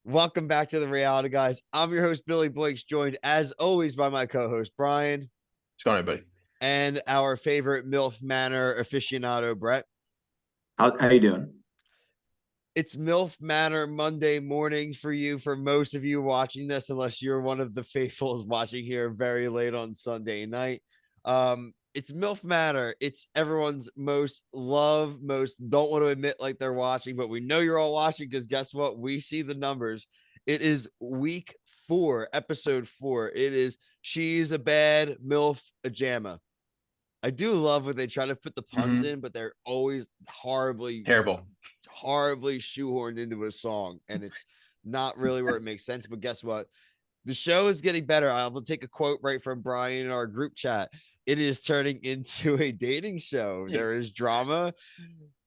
Welcome back to the Reality Guys. I'm your host, Billy Blakes, joined as always by my co-host, Brian. What's going on, buddy? And our favorite MILF Manor aficionado, Brett. How you doing? It's MILF Manor Monday morning for you, for most of you watching this, unless you're one of the faithfuls watching here very late on Sunday night. It's MILF Manor. It's everyone's most loved, most don't want to admit like they're watching, but we know you're all watching because guess what? We see the numbers. It is week 4, episode 4. It is She's a Bad MILF Ajama. I do love when they try to put the puns in, but they're always Terrible. horribly shoehorned into a song, and it's not really where it makes sense. But guess what? The show is getting better. I will take a quote right from Brian in our group chat. It is turning into a dating show. There is drama.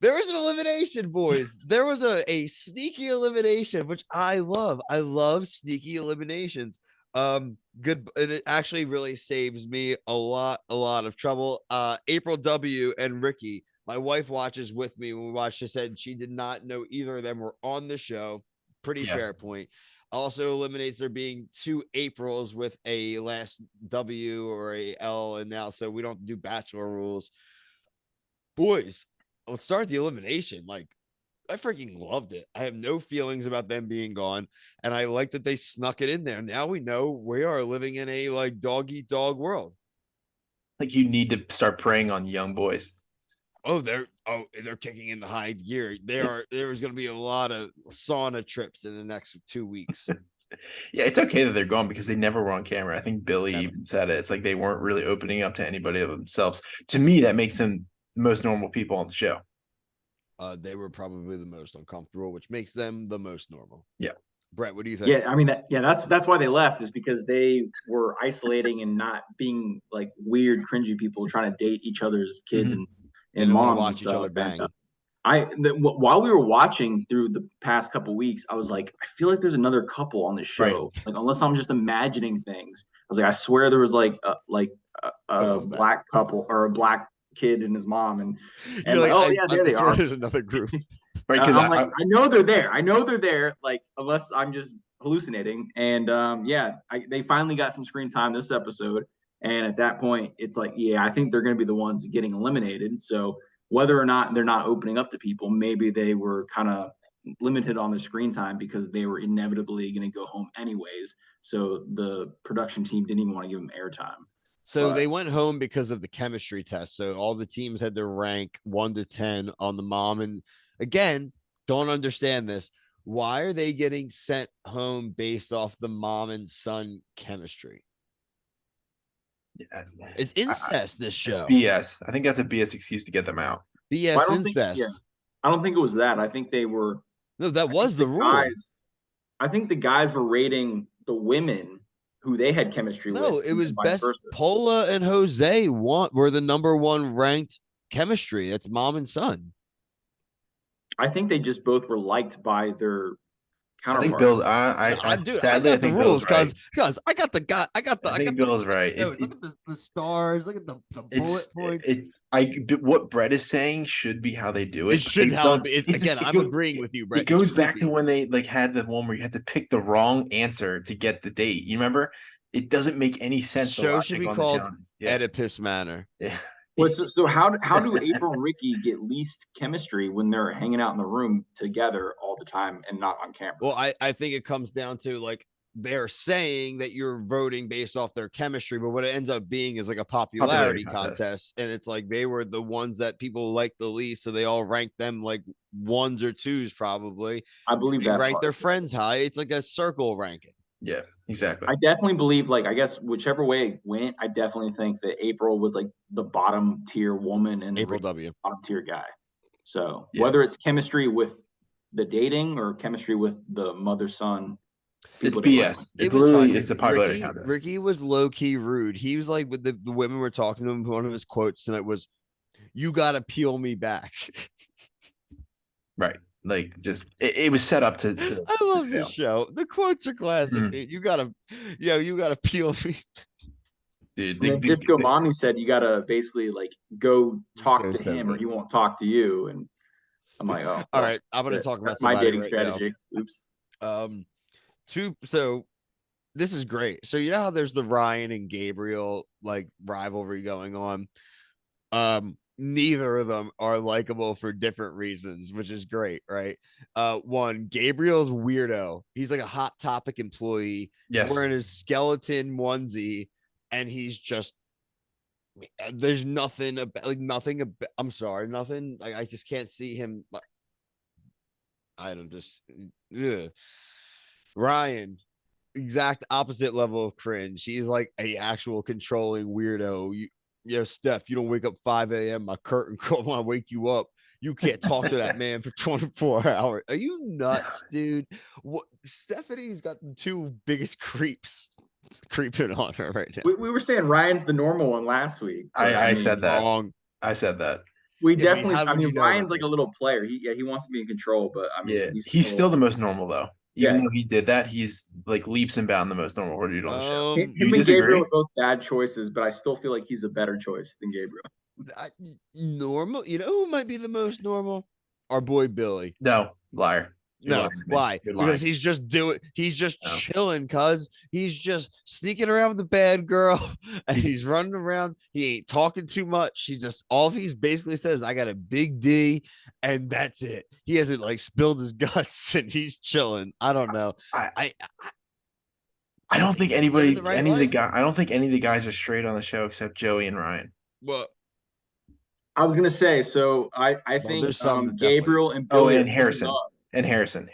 There was an elimination, boys. There was a sneaky elimination, which I love. I love sneaky eliminations. Good. It actually really saves me a lot of trouble. April W and Ricky, my wife, watches with me when we watched. She said she did not know either of them were on the show. Pretty fair point. Also eliminates there being 2 Aprils with a last W or a L, and now so we don't do bachelor rules. Boys, let's start the elimination. Like, I freaking loved it. I have no feelings about them being gone, and I like that they snuck it in there. Now we know we are living in a like dog eat dog world. Like, you need to start preying on young boys. They're kicking in the high gear. There's going to be a lot of sauna trips in the next 2 weeks. Yeah, it's okay that they're gone because they never were on camera. I think Billy even said it. It's like they weren't really opening up to anybody of themselves. To me, that makes them the most normal people on the show. They were probably the most uncomfortable, which makes them the most normal. Yeah. Brett, what do you think? Yeah, I mean, that's why they left, is because they were isolating and not being like weird, cringy people trying to date each other's kids and moms watch and stuff. each other bang. While we were watching through the past couple weeks, I was like, I feel like there's another couple on the show. Right. Like, unless I'm just imagining things. I was like, I swear there was like a black couple or a black kid and his mom, and like, there they are. There's another group. Right, because I'm like, I know they're there. I know they're there. Like, unless I'm just hallucinating. And they finally got some screen time this episode. And at that point, it's like, I think they're going to be the ones getting eliminated. So whether or not they're not opening up to people, maybe they were kind of limited on their screen time because they were inevitably going to go home anyways. So the production team didn't even want to give them airtime. So they went home because of the chemistry test. So all the teams had to rank 1 to 10 on the mom. And again, don't understand this. Why are they getting sent home based off the mom and son chemistry? Yeah. It's incest, this show. BS. I think that's a BS excuse to get them out. BS incest. I don't think it was that. I think they were. No, that was the rule. I think the guys were rating the women who they had chemistry with. No, it was best. Paula and Jose were the number 1 ranked chemistry. That's mom and son. I think they just both were liked by their counterparts. I think Bill's. Sadly, I think the rules because I got the guy. I think Bill's right. Look at the stars. Look at the bullet points. What Brett is saying should be how they do it. It should how it be. Again, I'm agreeing with you, Brett. It goes back to when they had the one where you had to pick the wrong answer to get the date. You remember? It doesn't make any sense. The show should be called Oedipus Manor. Yeah. Well, so how do April and Ricky get least chemistry when they're hanging out in the room together all the time and not on camera? Well, I think it comes down to, like, they're saying that you're voting based off their chemistry, but what it ends up being is like a popularity contest. And it's like they were the ones that people like the least, so they all ranked them like 1s or 2s probably. I believe they rank their friends high. It's like a circle ranking. Yeah, exactly. I definitely believe, like, I guess whichever way it went, I definitely think that April was like the bottom tier woman and April W bottom tier guy. So whether it's chemistry with the dating or chemistry with the mother-son, it's BS. It's a popularity contest. Ricky was low-key rude. He was like, with the women were talking to him, one of his quotes tonight was, "You gotta peel me back." Right. Like, just it was set up to I love this show. The quotes are classic, dude. You gotta peel me. Dude, Disco Mommy said you gotta basically like go talk to him or he won't talk to you. And I'm like, oh, all right. I'm gonna talk about my dating strategy. Now. Oops. So this is great. So you know how there's the Ryan and Gabriel like rivalry going on. Neither of them are likable for different reasons, which is great, right? One, Gabriel's weirdo. He's like a hot topic employee. He's Yes. wearing his skeleton onesie, and he's just there's nothing about like nothing about, I'm sorry, nothing like I just can't see him. I don't just ugh. Ryan, exact opposite level of cringe. He's like a actual controlling weirdo. Yeah, Steph, you don't wake up 5 a.m. My curtain call when I wake you up. You can't talk to that man for 24 hours. Are you nuts, dude? What Stefany's got the two biggest creeps creeping on her right now. We were saying Ryan's the normal one last week. I said that. Wrong. I said that. We Yeah, definitely. how I would you mean, know Ryan's about like a this? little player. He wants to be in control, but I mean, Yeah, he's still the most normal though. Even Yeah. though he did that, he's like leaps and bounds the most normal dude on the show. Do Him you and disagree? Gabriel are both bad choices, but I still feel like he's a better choice than Gabriel. Normal. You know who might be the most normal? Our boy Billy. No, liar. You're No, lying to me. why? You're lying. Because he's just No. chilling, cuz he's just sneaking around with the bad girl and he's running around. He ain't talking too much. He just all he's basically says, I got a big D, and that's it. He hasn't like spilled his guts and he's chilling. I don't know. I don't think living anybody, the right any of the life. guy, I don't think any of the guys are straight on the show except Joey and Ryan. Well, I was gonna say, so I think there's some that Gabriel and Billy and are Harrison. up. And Harrison.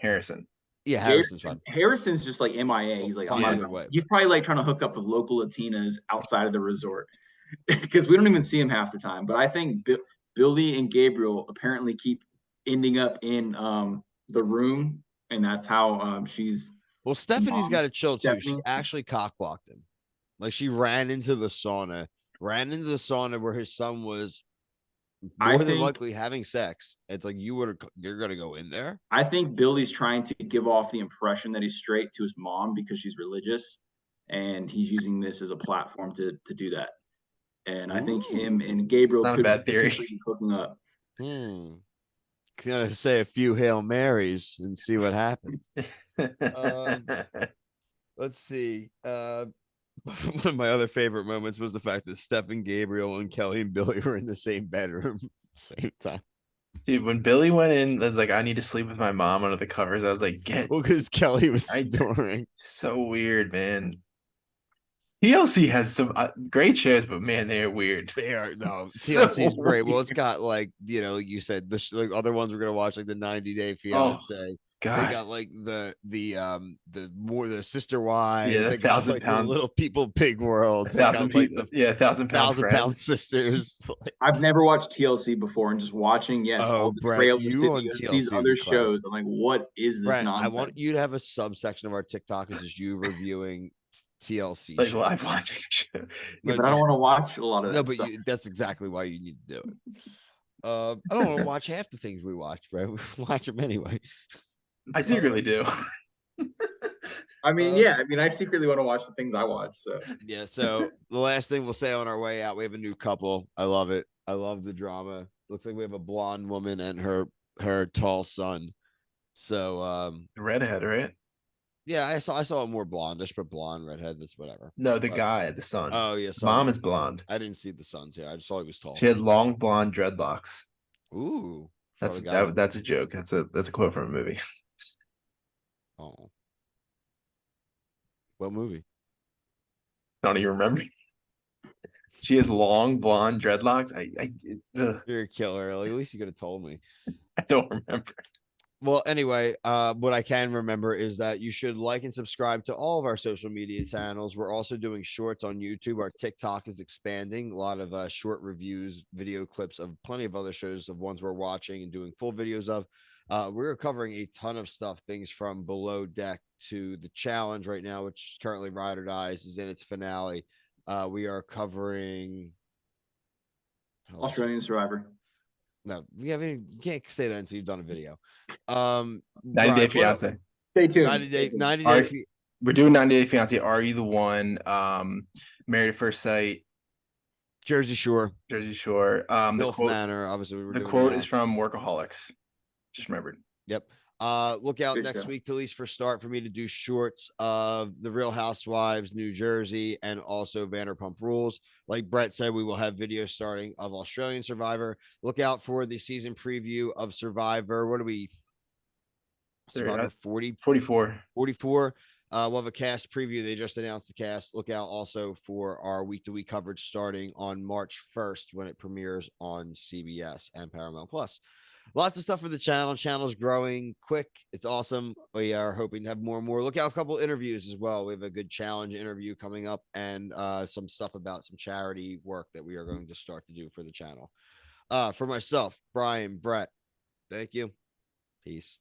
Yeah, Harrison's fun. Harrison's just like MIA. He's like, Fun I'm either not, way. he's probably like trying to hook up with local Latinas outside of the resort because we don't even see him half the time. But I think Billy and Gabriel apparently keep ending up in the room, and that's how she's. Well, Stefany's got to chill too. She Stefany. actually cockblocked him. Like she ran into the sauna where his son was more than likely having sex. It's like you're gonna go in there. I think Billy's trying to give off the impression that he's straight to his mom because she's religious, and he's using this as a platform to do that. And I think him and Gabriel Not a could bad theory. potentially be hooking up. Gonna say a few Hail Marys and see what happens. Let's see. One of my other favorite moments was the fact that Steph and Gabriel and Kelle and Billy were in the same bedroom same time. Dude, when Billy went in, I was like, I need to sleep with my mom under the covers. I was like, well, because Kelle was snoring. So weird, man. TLC has some great shows, but man, they're weird. They are TLC is great. Well, it's got like you said the like other ones we're gonna watch like the 90 Day Fiance. Oh, God. They got like the sister wives. Yeah, they got like the Little People Big World. They got like the 1,000-pound sisters. I've never watched TLC before, and just watching all the Brett, trailers to these other shows. I'm like, what is this Brett, nonsense? I want you to have a subsection of our TikTok is just you reviewing TLC like live watching. Yeah, but I don't want to watch a lot of that. No, but that's exactly why you need to do it. I don't want to watch half the things we watch, right? We watch them anyway. I secretly do. I mean, I secretly want to watch the things I watch. So yeah. So the last thing we'll say on our way out, we have a new couple. I love it. I love the drama. Looks like we have a blonde woman and her tall son. So redhead, right? Yeah, I saw a more blondish, but blonde, redhead, that's whatever. No, the guy, the son. Oh, yeah. Mom is blonde. I didn't see the son too. I just saw he was tall. She had long blonde dreadlocks. Ooh. That's a joke. That's a quote from a movie. Oh. What movie? Don't even remember. She has long blonde dreadlocks. You're a killer. At least you could have told me. I don't remember. Well, anyway, what I can remember is that you should like and subscribe to all of our social media channels. We're also doing shorts on YouTube. Our TikTok is expanding. A lot of short reviews, video clips of plenty of other shows of ones we're watching and doing full videos of. We're covering a ton of stuff, things from Below Deck to the challenge right now, which currently Ride or Dies is in its finale. We are covering Australian Survivor. No, you can't say that until you've done a video. 90 Day Fiance. Stay tuned. 90 Day. We're doing 90 Day Fiance. Are You the One? Married at First Sight. Jersey Shore. MILF Manor. Obviously, the quote is from Workaholics. Just remembered. Yep. Look out Good next show. week to at least for start for me to do shorts of the Real Housewives, New Jersey, and also Vanderpump Rules. Like Brett said, we will have videos starting of Australian Survivor. Look out for the season preview of Survivor. What are we? Survivor 40, 44. 44. We'll have a cast preview. They just announced the cast. Look out also for our week-to-week coverage starting on March 1st when it premieres on CBS and Paramount Plus. Lots of stuff for the channel. Channel's growing quick. It's awesome. We are hoping to have more and more. Look out for a couple interviews as well. We have a good challenge interview coming up and some stuff about some charity work that we are going to start to do for the channel. For myself, Brian, Brett, thank you. Peace.